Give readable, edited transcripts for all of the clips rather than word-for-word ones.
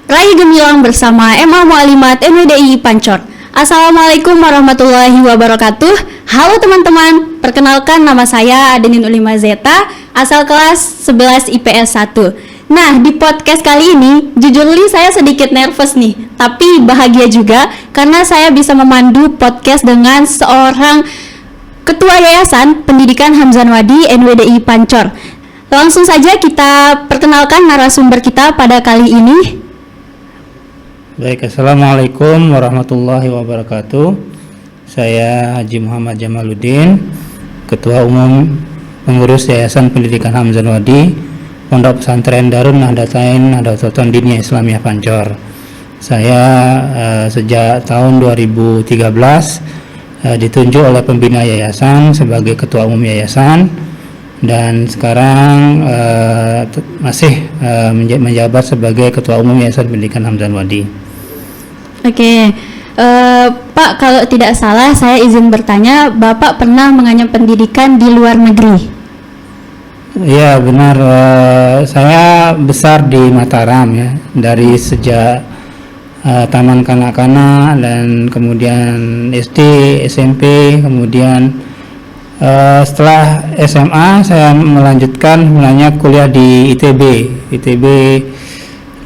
Rai Gemilang bersama MA Mualimat NWDI Pancor. Assalamualaikum warahmatullahi wabarakatuh. Halo teman-teman, perkenalkan nama saya Adenin Ulima Zeta, asal kelas 11 IPS 1. Nah, di podcast kali ini, jujur saya sedikit nervous nih, tapi bahagia juga karena saya bisa memandu podcast dengan seorang Ketua Yayasan Pendidikan Hamzanwadi NWDI Pancor. Langsung saja kita perkenalkan narasumber kita pada kali ini. Baik, Assalamualaikum warahmatullahi wabarakatuh. Saya Haji Muhammad Jamaluddin, Ketua Umum Pengurus Yayasan Pendidikan Hamzanwadi, Pondok Pesantren Darun Nahdlatain Nahdlatul Diniyah Islamiyah Pancor. Saya sejak tahun 2013 ditunjuk oleh pembina yayasan sebagai Ketua Umum Yayasan, dan sekarang masih menjabat sebagai Ketua Umum Yayasan Pendidikan Hamzanwadi. Oke, Pak, kalau tidak salah saya izin bertanya, Bapak pernah mengenyam pendidikan di luar negeri? Iya benar, saya besar di Mataram ya, dari sejak taman kanak-kanak dan kemudian SD, SMP, kemudian setelah SMA saya melanjutkan sebenarnya kuliah di ITB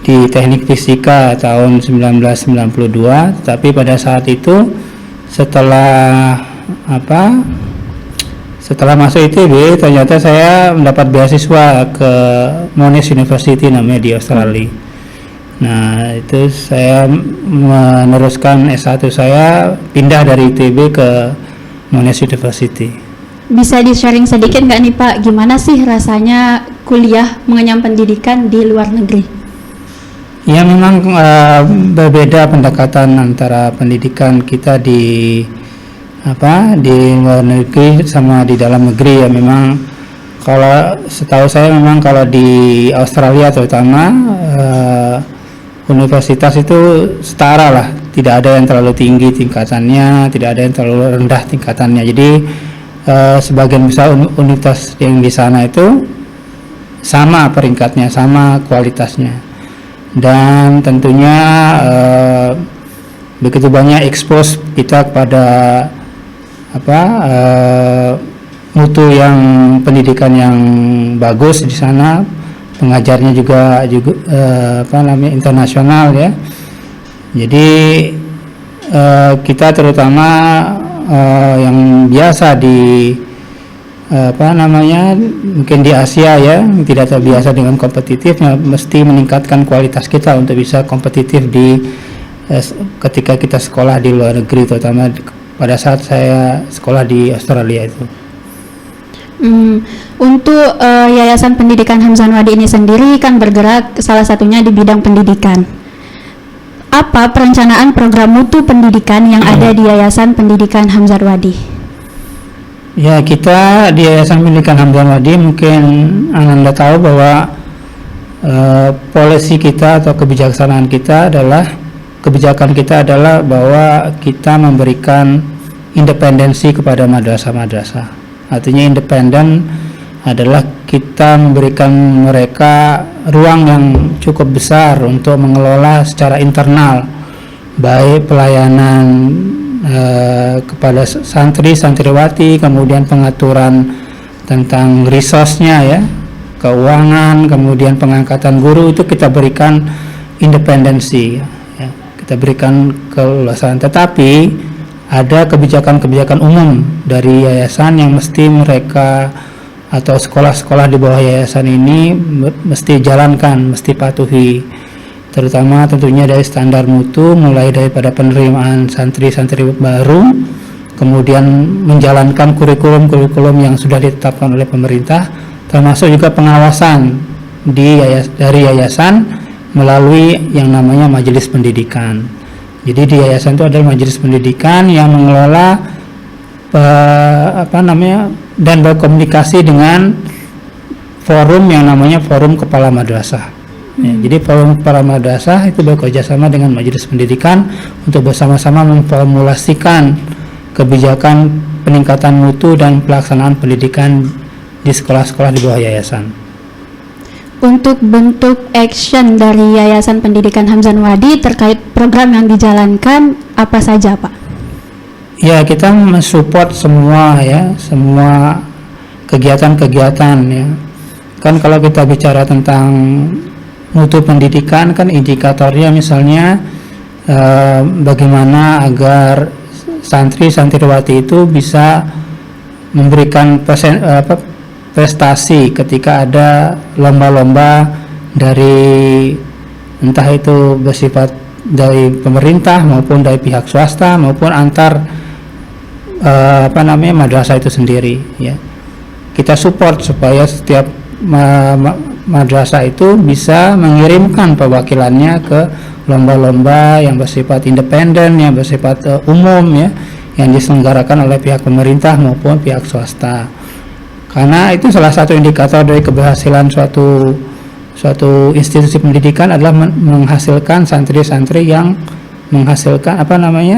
di Teknik Fisika tahun 1992, tapi pada saat itu setelah masuk ITB ternyata saya mendapat beasiswa ke Monash University namanya di Australia. Nah, itu saya meneruskan S1 saya pindah dari ITB ke Monash University. Bisa di-sharing sedikit nggak nih Pak, gimana sih rasanya kuliah mengenyam pendidikan di luar negeri? Ya memang berbeda pendekatan antara pendidikan kita di luar negeri sama di dalam negeri ya. Memang kalau setahu saya memang kalau di Australia terutama universitas itu setara lah, tidak ada yang terlalu tinggi tingkatannya, tidak ada yang terlalu rendah tingkatannya. Jadi sebagian besar universitas yang di sana itu sama peringkatnya, sama kualitasnya. Dan tentunya begitu banyak expose kita kepada mutu yang pendidikan yang bagus di sana, pengajarnya juga internasional ya. Jadi kita terutama yang biasa di mungkin di Asia ya, tidak terbiasa dengan kompetitif, mesti meningkatkan kualitas kita untuk bisa kompetitif ketika kita sekolah di luar negeri, terutama pada saat saya sekolah di Australia itu. Untuk Yayasan Pendidikan Hamzanwadi ini sendiri kan bergerak salah satunya di bidang pendidikan. Apa perencanaan program mutu pendidikan yang ada di Yayasan Pendidikan Hamzanwadi? Ya, kita di Yayasan Pendidikan Hamzanwadi mungkin Anda tahu bahwa polisi kita atau kebijaksanaan kita adalah bahwa kita memberikan independensi kepada madrasah-madrasah. Artinya independen adalah kita memberikan mereka ruang yang cukup besar untuk mengelola secara internal, baik pelayanan kepada santri-santriwati, kemudian pengaturan tentang resource-nya ya, keuangan, kemudian pengangkatan guru, itu kita berikan independensi ya, kita berikan keleluasaan. Tetapi ada kebijakan-kebijakan umum dari yayasan yang mesti mereka atau sekolah-sekolah di bawah yayasan ini mesti jalankan, mesti patuhi, terutama tentunya dari standar mutu, mulai daripada penerimaan santri-santri baru, kemudian menjalankan kurikulum-kurikulum yang sudah ditetapkan oleh pemerintah, termasuk juga pengawasan dari yayasan melalui yang namanya majelis pendidikan. Jadi di yayasan itu adalah majelis pendidikan yang mengelola dan berkomunikasi dengan forum yang namanya forum kepala madrasah. Ya, jadi forum kepala madrasah itu bekerja sama dengan majelis pendidikan untuk bersama-sama memformulasikan kebijakan peningkatan mutu dan pelaksanaan pendidikan di sekolah-sekolah di bawah yayasan. untuk bentuk action dari Yayasan Pendidikan Hamzah Wadi terkait program yang dijalankan apa saja, Pak? Ya, kita mensupport semua kegiatan-kegiatan ya. Kan kalau kita bicara tentang mutu pendidikan kan indikatornya misalnya bagaimana agar santri-santriwati itu bisa memberikan prestasi ketika ada lomba-lomba dari entah itu bersifat dari pemerintah maupun dari pihak swasta maupun antar madrasah itu sendiri ya. Kita support supaya setiap madrasah itu bisa mengirimkan perwakilannya ke lomba-lomba yang bersifat independen, yang bersifat umum ya, yang diselenggarakan oleh pihak pemerintah maupun pihak swasta. Karena itu salah satu indikator dari keberhasilan suatu institusi pendidikan adalah menghasilkan santri-santri yang menghasilkan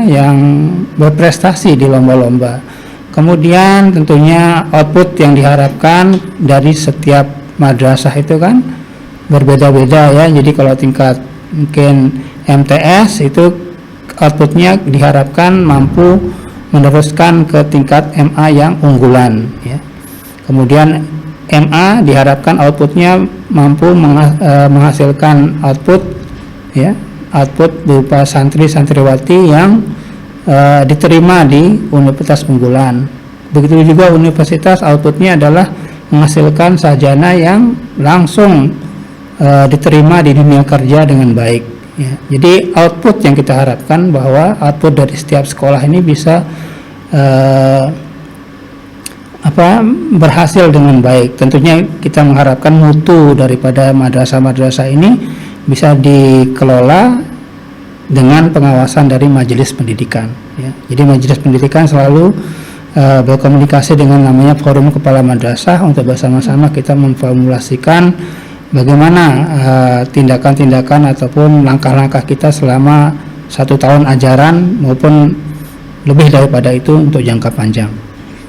yang berprestasi di lomba-lomba. Kemudian tentunya output yang diharapkan dari setiap madrasah itu kan berbeda-beda ya. Jadi kalau tingkat mungkin MTS itu outputnya diharapkan mampu meneruskan ke tingkat MA yang unggulan ya. Kemudian MA diharapkan outputnya mampu menghasilkan output berupa santri-santriwati yang diterima di universitas unggulan. Begitu juga universitas outputnya adalah menghasilkan sarjana yang langsung diterima di dunia kerja dengan baik ya. Jadi output yang kita harapkan bahwa output dari setiap sekolah ini bisa berhasil dengan baik. Tentunya kita mengharapkan mutu daripada madrasah-madrasah ini bisa dikelola dengan pengawasan dari majelis pendidikan ya. Jadi majelis pendidikan selalu berkomunikasi dengan namanya forum kepala madrasah untuk bersama-sama kita memformulasikan bagaimana tindakan-tindakan ataupun langkah-langkah kita selama 1 tahun ajaran maupun lebih daripada itu untuk jangka panjang.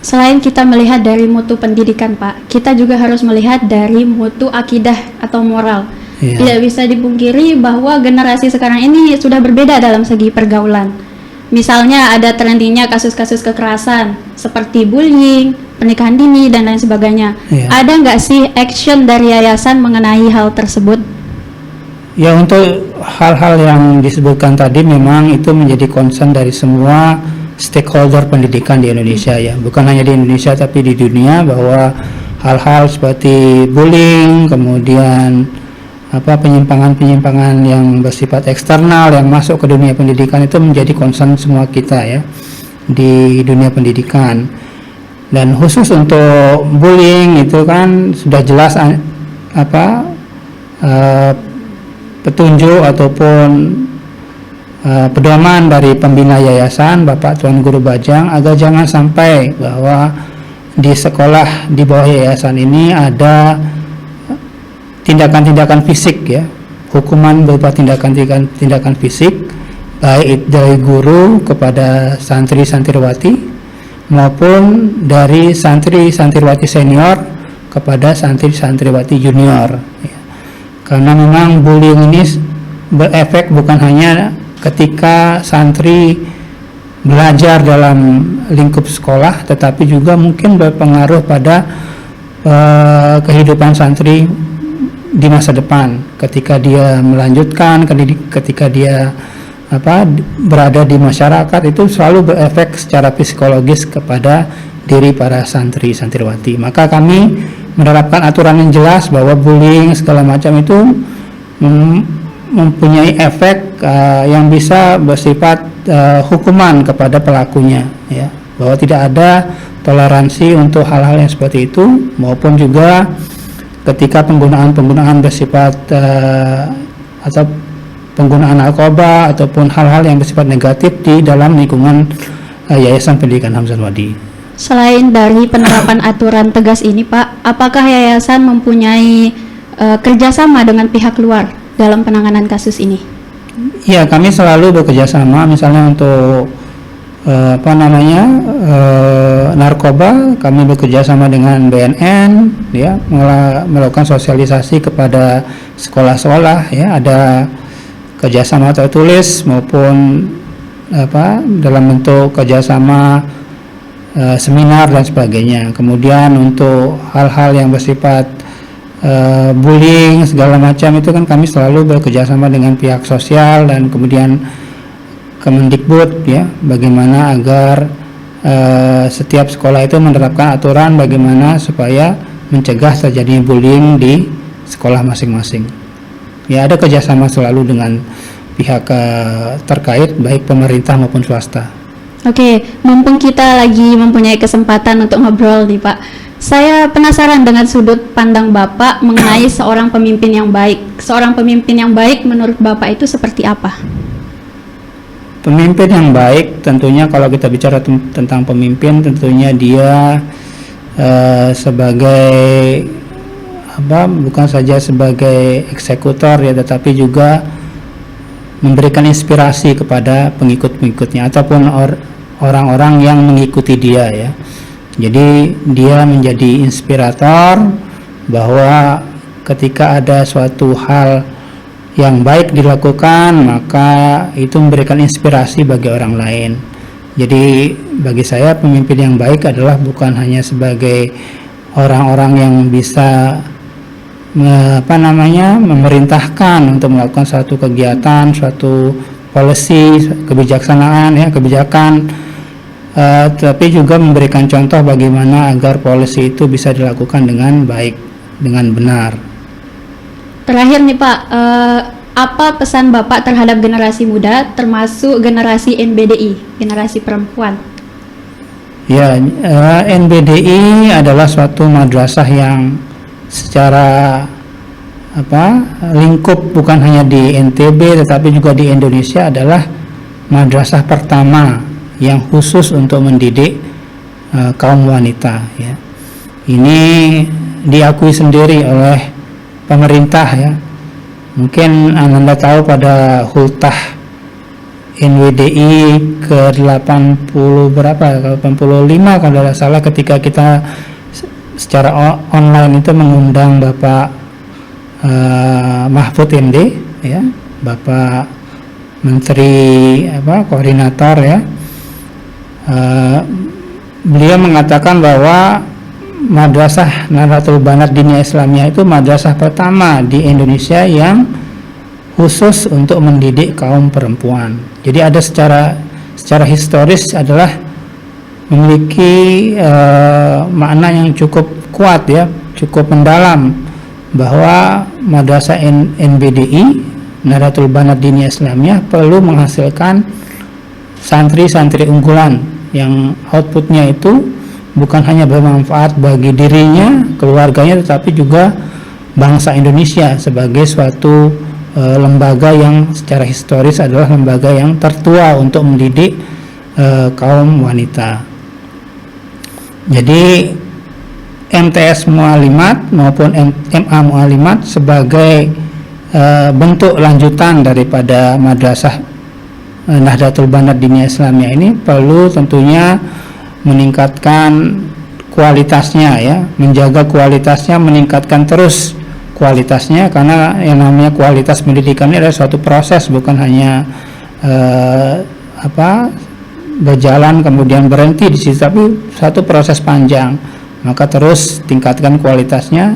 Selain kita melihat dari mutu pendidikan, Pak, kita juga harus melihat dari mutu akidah atau moral. Iya. Tidak bisa dipungkiri bahwa generasi sekarang ini sudah berbeda dalam segi pergaulan. Misalnya ada trendingnya kasus-kasus kekerasan seperti bullying, pernikahan dini, dan lain sebagainya. Iya. Ada nggak sih action dari yayasan mengenai hal tersebut? Ya, untuk hal-hal yang disebutkan tadi memang itu menjadi concern dari semua stakeholder pendidikan di Indonesia ya, bukan hanya di Indonesia tapi di dunia, bahwa hal-hal seperti bullying, kemudian penyimpangan-penyimpangan yang bersifat eksternal yang masuk ke dunia pendidikan itu menjadi concern semua kita ya di dunia pendidikan. Dan khusus untuk bullying itu kan sudah jelas petunjuk ataupun pedoman dari pembina yayasan Bapak Tuan Guru Bajang agar jangan sampai bahwa di sekolah di bawah yayasan ini ada tindakan-tindakan fisik ya, hukuman berupa tindakan fisik baik dari guru kepada santri-santriwati maupun dari santri-santriwati senior kepada santri-santriwati junior ya. Karena memang bullying ini berefek bukan hanya ketika santri belajar dalam lingkup sekolah, tetapi juga mungkin berpengaruh pada kehidupan santri di masa depan ketika dia melanjutkan, ketika dia berada di masyarakat, itu selalu berefek secara psikologis kepada diri para santri-santriwati. Maka kami menerapkan aturan yang jelas bahwa bullying segala macam itu mempunyai efek yang bisa bersifat hukuman kepada pelakunya ya, bahwa tidak ada toleransi untuk hal-hal yang seperti itu, maupun juga ketika penggunaan bersifat atau penggunaan narkoba ataupun hal-hal yang bersifat negatif di dalam lingkungan Yayasan Pendidikan Hamzah Wadi. Selain dari penerapan aturan tegas ini, Pak, apakah yayasan mempunyai kerjasama dengan pihak luar dalam penanganan kasus ini? Ya, kami selalu bekerjasama, misalnya untuk narkoba, kami bekerja sama dengan BNN ya, melakukan sosialisasi kepada sekolah-sekolah ya, ada kerjasama tertulis maupun dalam bentuk kerjasama seminar dan sebagainya. Kemudian untuk hal-hal yang bersifat bullying segala macam itu kan kami selalu bekerja sama dengan pihak sosial dan kemudian Kemendikbud ya, bagaimana agar setiap sekolah itu menerapkan aturan bagaimana supaya mencegah terjadinya bullying di sekolah masing-masing. Ya, ada kerjasama selalu dengan pihak terkait baik pemerintah maupun swasta. Oke, mumpung kita lagi mempunyai kesempatan untuk ngobrol nih Pak, saya penasaran dengan sudut pandang Bapak mengenai seorang pemimpin yang baik. Seorang pemimpin yang baik menurut Bapak itu seperti apa? Pemimpin yang baik tentunya, kalau kita bicara tentang pemimpin, tentunya dia sebagai bukan saja sebagai eksekutor ya, tetapi juga memberikan inspirasi kepada pengikut-pengikutnya ataupun orang-orang yang mengikuti dia ya. Jadi dia menjadi inspirator bahwa ketika ada suatu hal yang baik dilakukan, maka itu memberikan inspirasi bagi orang lain. Jadi bagi saya pemimpin yang baik adalah bukan hanya sebagai orang-orang yang bisa memerintahkan untuk melakukan suatu kegiatan, suatu policy, kebijaksanaan ya, kebijakan, tapi juga memberikan contoh bagaimana agar policy itu bisa dilakukan dengan baik, dengan benar. Terakhir nih Pak, apa pesan Bapak terhadap generasi muda, termasuk generasi NBDI, generasi perempuan? Ya, NBDI adalah suatu madrasah yang secara lingkup bukan hanya di NTB tetapi juga di Indonesia adalah madrasah pertama yang khusus untuk mendidik kaum wanita ya. Ini diakui sendiri oleh pemerintah ya. Mungkin Anda tahu pada Hultah NWDI ke 85 kalau tidak salah, ketika kita secara online itu mengundang Bapak Mahfud MD ya, Bapak Menteri koordinator ya, beliau mengatakan bahwa Madrasah Nahdlatul Banat Diniyah Islamiyah itu madrasah pertama di Indonesia yang khusus untuk mendidik kaum perempuan. Jadi ada secara historis adalah memiliki makna yang cukup kuat ya, cukup mendalam, bahwa madrasah NBDI Nahdlatul Banat Diniyah Islamiyah perlu menghasilkan santri-santri unggulan yang outputnya itu bukan hanya bermanfaat bagi dirinya, keluarganya, tetapi juga bangsa Indonesia sebagai suatu lembaga yang secara historis adalah lembaga yang tertua untuk mendidik kaum wanita. Jadi MTS Mualimat maupun MA Mualimat sebagai bentuk lanjutan daripada madrasah Nahdlatul Banat Diniyah Islamiyah ini perlu tentunya meningkatkan kualitasnya ya, menjaga kualitasnya, meningkatkan terus kualitasnya, karena yang namanya kualitas pendidikan ini adalah suatu proses, bukan hanya berjalan kemudian berhenti di situ, tapi satu proses panjang. Maka terus tingkatkan kualitasnya,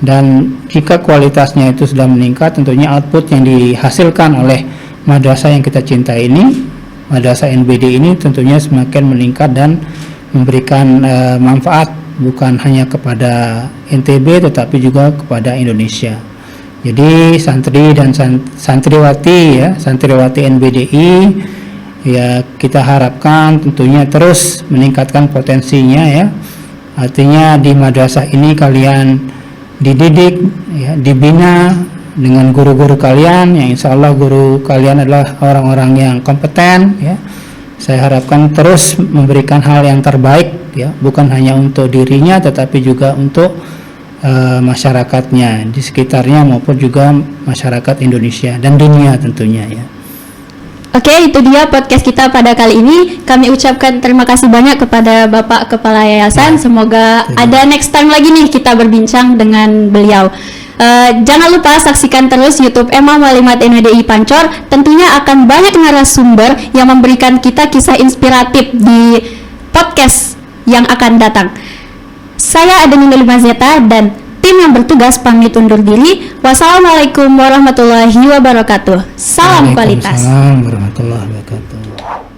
dan jika kualitasnya itu sudah meningkat, tentunya output yang dihasilkan oleh madrasah yang kita cintai ini, madrasah NBD ini, tentunya semakin meningkat dan memberikan manfaat bukan hanya kepada NTB tetapi juga kepada Indonesia. Jadi santri dan santriwati ya, santriwati NBDI ya, kita harapkan tentunya terus meningkatkan potensinya ya. Artinya di madrasah ini kalian dididik ya, dibina dengan guru-guru kalian yang insya Allah guru kalian adalah orang-orang yang kompeten ya. Saya harapkan terus memberikan hal yang terbaik ya, bukan hanya untuk dirinya tetapi juga untuk masyarakatnya di sekitarnya maupun juga masyarakat Indonesia dan dunia tentunya ya. Oke, itu dia podcast kita pada kali ini. Kami ucapkan terima kasih banyak kepada Bapak Kepala Yayasan. Semoga ada next time lagi nih kita berbincang dengan beliau. Jangan lupa saksikan terus YouTube Emma Walimat NWDI Pancor. Tentunya akan banyak narasumber yang memberikan kita kisah inspiratif di podcast yang akan datang. Saya Adenin Mazeta dan tim yang bertugas pamit undur diri. Wassalamualaikum warahmatullahi wabarakatuh. Salam kualitas. Waalaikumsalam warahmatullahi wabarakatuh.